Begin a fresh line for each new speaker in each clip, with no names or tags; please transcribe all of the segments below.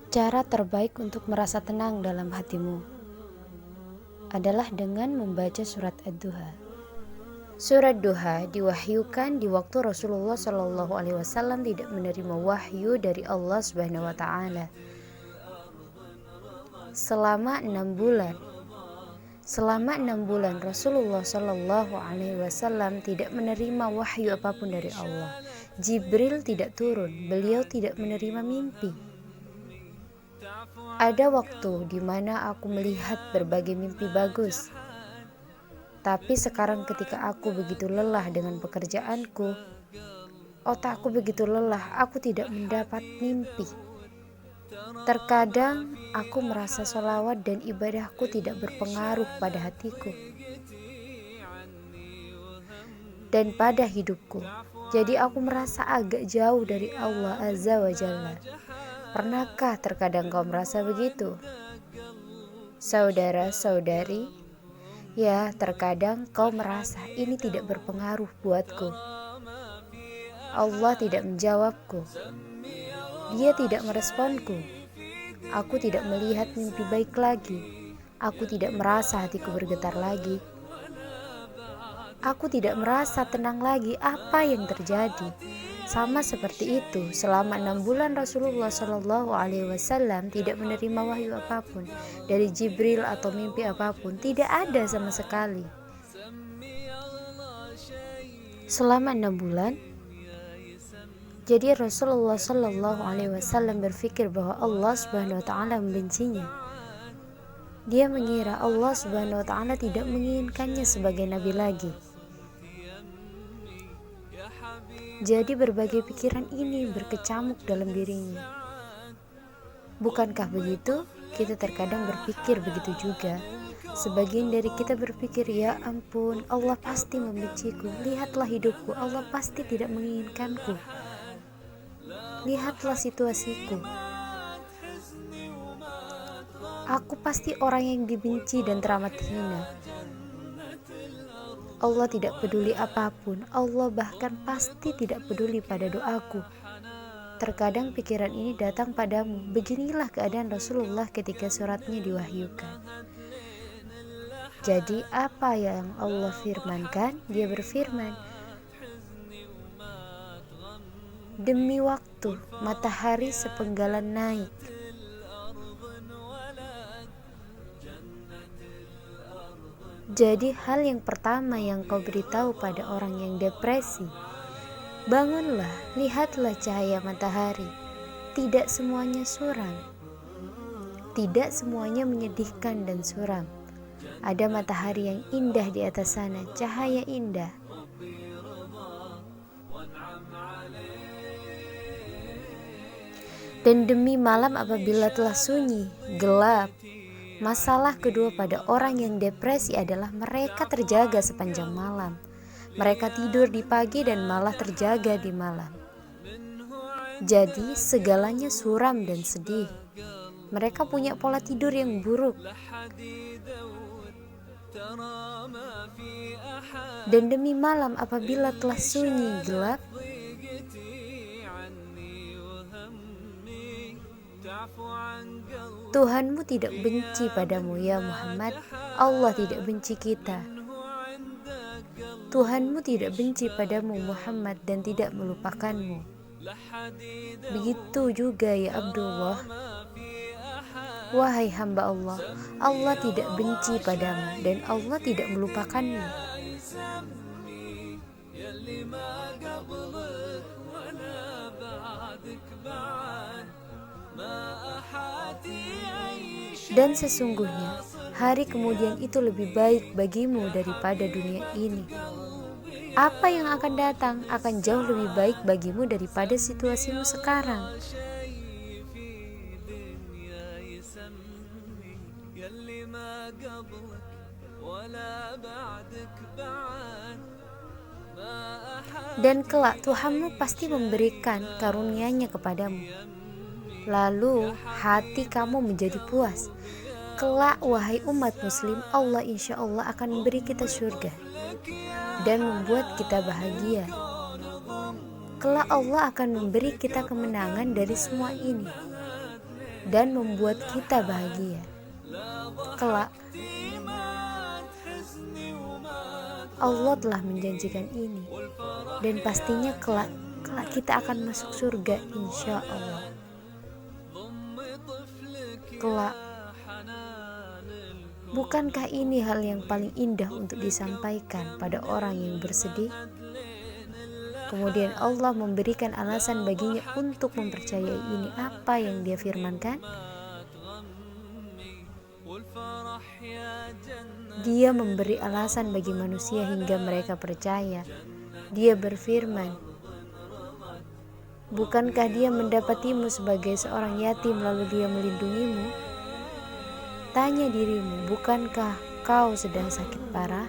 Cara terbaik untuk merasa tenang dalam hatimu adalah dengan membaca surat Ad-Duha. Surat Duha diwahyukan di waktu Rasulullah Shallallahu Alaihi Wasallam tidak menerima wahyu dari Allah Subhanahu Wa Taala selama 6 bulan. Selama 6 bulan Rasulullah Shallallahu Alaihi Wasallam tidak menerima wahyu apapun dari Allah. Jibril tidak turun, beliau tidak menerima mimpi. Ada waktu di mana aku melihat berbagai mimpi bagus. Tapi sekarang ketika aku begitu lelah dengan pekerjaanku, otakku begitu lelah, aku tidak mendapat mimpi. Terkadang aku merasa sholawat dan ibadahku tidak berpengaruh pada hatiku dan pada hidupku. Jadi aku merasa agak jauh dari Allah Azza wa Jalla. Pernahkah terkadang kau merasa begitu? Saudara-saudari, ya terkadang kau merasa ini tidak berpengaruh buatku. Allah tidak menjawabku. Dia tidak meresponku. Aku tidak melihat mimpi baik lagi. Aku tidak merasa hatiku bergetar lagi. Aku tidak merasa tenang lagi. Apa yang terjadi? Sama seperti itu, selama 6 bulan Rasulullah Shallallahu Alaihi Wasallam tidak menerima wahyu apapun dari Jibril atau mimpi apapun, tidak ada sama sekali. Selama 6 bulan, jadi Rasulullah Shallallahu Alaihi Wasallam berpikir bahwa Allah Subhanahu Wa Taala membencinya. Dia mengira Allah Subhanahu Wa Taala tidak menginginkannya sebagai nabi lagi. Jadi berbagai pikiran ini berkecamuk dalam dirinya. Bukankah begitu? Kita terkadang berpikir begitu juga. Sebagian dari kita berpikir, ya ampun, Allah pasti membenciku. Lihatlah hidupku, Allah pasti tidak menginginkanku. Lihatlah situasiku. Aku pasti orang yang dibenci dan teramat hina. Allah tidak peduli apapun. Allah bahkan pasti tidak peduli pada doaku. Terkadang pikiran ini datang padamu. Beginilah keadaan Rasulullah ketika suratnya diwahyukan. Jadi apa yang Allah firmankan? Dia berfirman, demi waktu matahari sepenggalan naik, jadi hal yang pertama yang kau beritahu pada orang yang depresi, bangunlah, lihatlah cahaya matahari. Tidak semuanya suram, tidak semuanya menyedihkan dan suram. Ada matahari yang indah di atas sana, cahaya indah. Dan demi malam apabila telah sunyi, gelap. Masalah kedua pada orang yang depresi adalah mereka terjaga sepanjang malam. Mereka tidur di pagi dan malah terjaga di malam. Jadi segalanya suram dan sedih. Mereka punya pola tidur yang buruk. Dan demi malam apabila telah sunyi gelap, Tuhanmu tidak benci padamu ya Muhammad. Allah tidak benci kita. Tuhanmu tidak benci padamu Muhammad dan tidak melupakanmu. Begitu juga ya Abdullah. Wahai hamba Allah, Allah tidak benci padamu dan Allah tidak melupakanmu. Dan sesungguhnya hari kemudian itu lebih baik bagimu daripada dunia ini. Apa yang akan datang akan jauh lebih baik bagimu daripada situasimu sekarang. Dan kelak Tuhanmu pasti memberikan karunia-Nya kepadamu. Lalu hati kamu menjadi puas. Kelak wahai umat muslim, Allah insya Allah akan memberi kita surga dan membuat kita bahagia. Kelak Allah akan memberi kita kemenangan dari semua ini. dan membuat kita bahagia. Kelak Allah telah menjanjikan ini, dan pastinya kelak kita akan masuk surga insya Allah. Kelak, bukankah ini hal yang paling indah untuk disampaikan pada orang yang bersedih? Kemudian Allah memberikan alasan baginya untuk mempercayai ini. Apa yang Dia firmankan? Dia memberi alasan bagi manusia hingga mereka percaya. Dia berfirman, bukankah Dia mendapatimu sebagai seorang yatim lalu Dia melindungimu? Tanya dirimu, bukankah kau sedang sakit parah?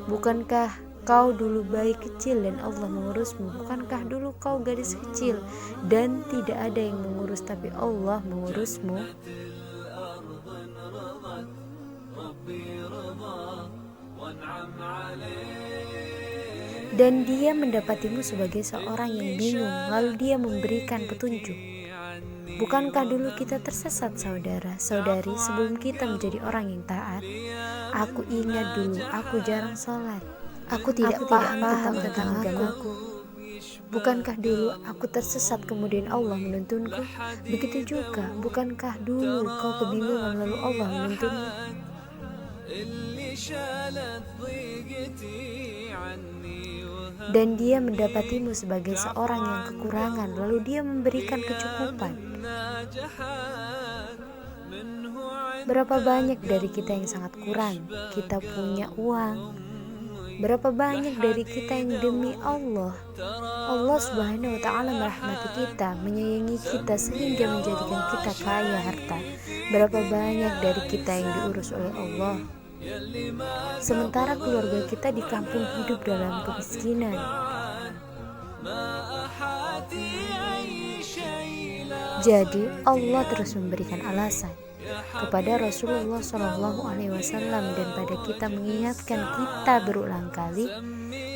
Bukankah kau dulu bayi kecil dan Allah mengurusmu? Bukankah dulu kau gadis kecil dan tidak ada yang mengurus, tapi Allah mengurusmu? Dan Dia mendapatimu sebagai seorang yang bingung, lalu Dia memberikan petunjuk. Bukankah dulu kita tersesat saudara-saudari sebelum kita menjadi orang yang taat? Aku ingat dulu, aku jarang sholat. Aku tidak paham tentang agamaku. Bukankah dulu aku tersesat kemudian Allah menuntunku? Begitu juga, bukankah dulu kau kebingungan lalu Allah menuntunmu? Dan Dia mendapatimu sebagai seorang yang kekurangan, lalu Dia memberikan kecukupan. Berapa banyak dari kita yang sangat kurang? Kita punya uang. Berapa banyak dari kita yang demi Allah Subhanahu wa ta'ala merahmati kita, menyayangi kita sehingga menjadikan kita kaya harta. Berapa banyak dari kita yang diurus oleh Allah, sementara keluarga kita di kampung hidup dalam kemiskinan. Jadi Allah terus memberikan alasan kepada Rasulullah SAW dan pada kita, mengingatkan kita berulang kali,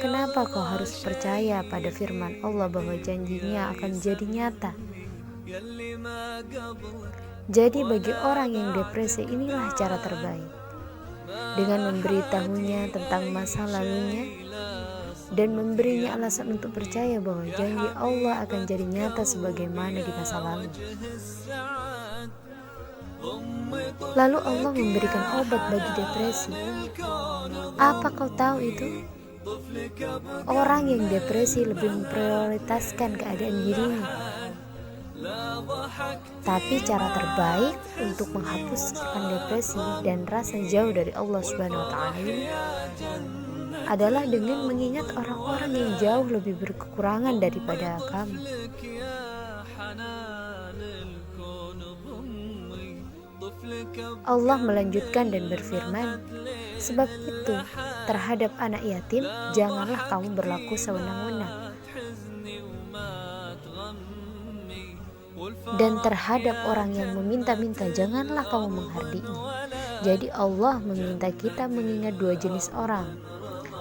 kenapa kau harus percaya pada firman Allah bahwa janjinya akan jadi nyata. Jadi bagi orang yang depresi, inilah cara terbaik, dengan memberitahunya tentang masa lalunya dan memberinya alasan untuk percaya bahwa janji Allah akan jadi nyata sebagaimana di masa lalu. Lalu Allah memberikan obat bagi depresi. Apa kau tahu itu? Orang yang depresi lebih memprioritaskan keadaan dirinya. Tapi cara terbaik untuk menghapuskan depresi dan rasa jauh dari Allah Subhanahu wa ta'ala ini adalah dengan mengingat orang-orang yang jauh lebih berkekurangan daripada kamu. Allah melanjutkan dan berfirman, sebab itu terhadap anak yatim janganlah kamu berlaku sewenang-wenang, dan terhadap orang yang meminta-minta janganlah kamu menghardinya. Jadi Allah meminta kita mengingat dua jenis orang.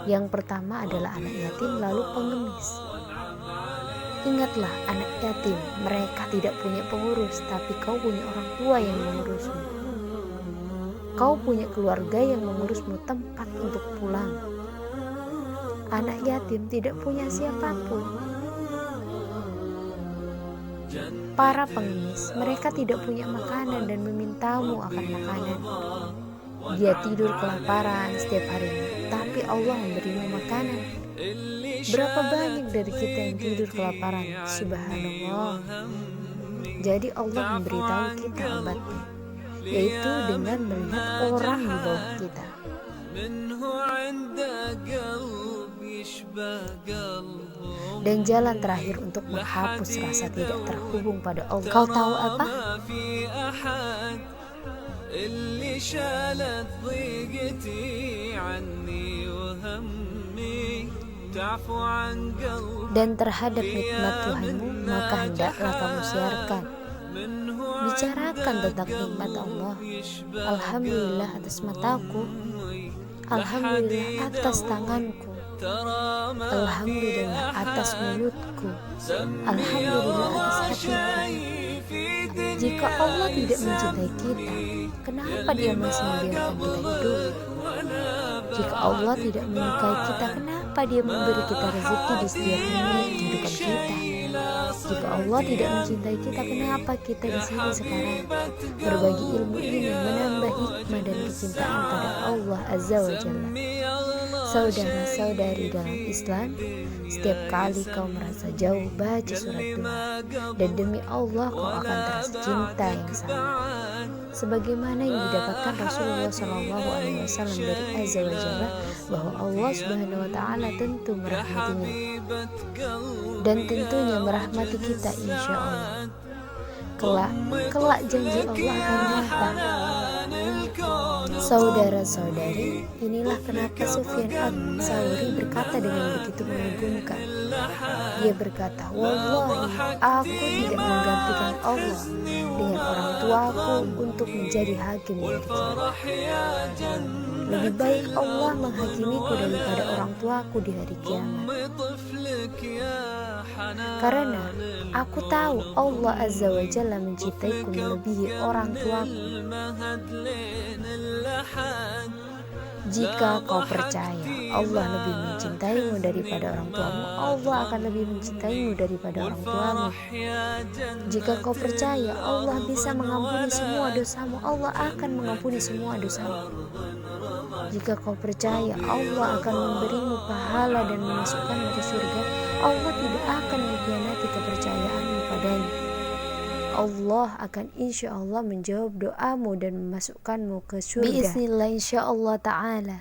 Yang pertama adalah anak yatim, lalu pengemis. Ingatlah anak yatim, mereka tidak punya pengurus, tapi kau punya orang tua yang mengurusmu. Kau punya keluarga yang mengurusmu tempat untuk pulang. Anak yatim tidak punya siapapun. Para pengemis, mereka tidak punya makanan dan memintamu akan makanan. Dia tidur kelaparan setiap harinya, tapi Allah memberimu makanan. Berapa banyak dari kita yang tidur kelaparan? Subhanallah. Jadi Allah memberitahu kita obatnya, yaitu dengan melihat orang di bawah kita. Dan jalan terakhir untuk menghapus rasa tidak terhubung pada Allah, kau tahu apa? Dan terhadap nikmat Tuhanmu, maka hendaklah kamu siarkan. Bicarakan tentang nikmat Allah. Alhamdulillah atas mataku, alhamdulillah atas tanganku, alhamdulillah atas mulutku, alhamdulillah atas hatiku. Jika Allah tidak mencintai kita, kenapa Dia masih membiarkan kita hidup? Jika Allah tidak menyukai kita, kenapa Dia memberi kita rezeki di setiap menit kehidupan kita? Jika Allah tidak mencintai kita, kenapa kita di sini sekarang? Berbagi ilmu ini menambah hikmah dan kecintaan pada Allah Azza wa Jalla. Saudara-saudari dalam Islam, setiap kali kau merasa jauh, baca surat doa, dan demi Allah kau akan terasa cinta yang sama, sebagaimana yang didapatkan Rasulullah SAW dari Azza wa Jalla, bahwa Allah Subhanahu wa Ta'ala tentu merahmatinya dan tentunya merahmati kita, insya Allah. Kelak janji Allah akan nyata. Saudara-saudari, inilah kenapa Sufyan Ats-Tsauri berkata dengan begitu mengagumkan. Dia berkata, "Wallahi, aku tidak menggantikan Allah dengan orang tuaku untuk menjadi hakim di hari kiamat. Lebih baik Allah menghakimiku daripada orang tuaku di hari kiamat. Karena aku tahu Allah Azza wa Jalla mencintaiku melebihi orang tuaku. Jika kau percaya Allah lebih mencintaimu daripada orang tuamu, Allah akan lebih mencintaimu daripada orang tuamu. Jika kau percaya Allah bisa mengampuni semua dosamu, Allah akan mengampuni semua dosamu. Jika kau percaya Allah akan memberimu pahala dan memasukkanmu ke surga, Allah tidak akan mengkhianati kepercayaanmu padanya. Allah akan insya Allah menjawab doamu dan memasukkanmu ke surga. Bismillah insya Allah ta'ala.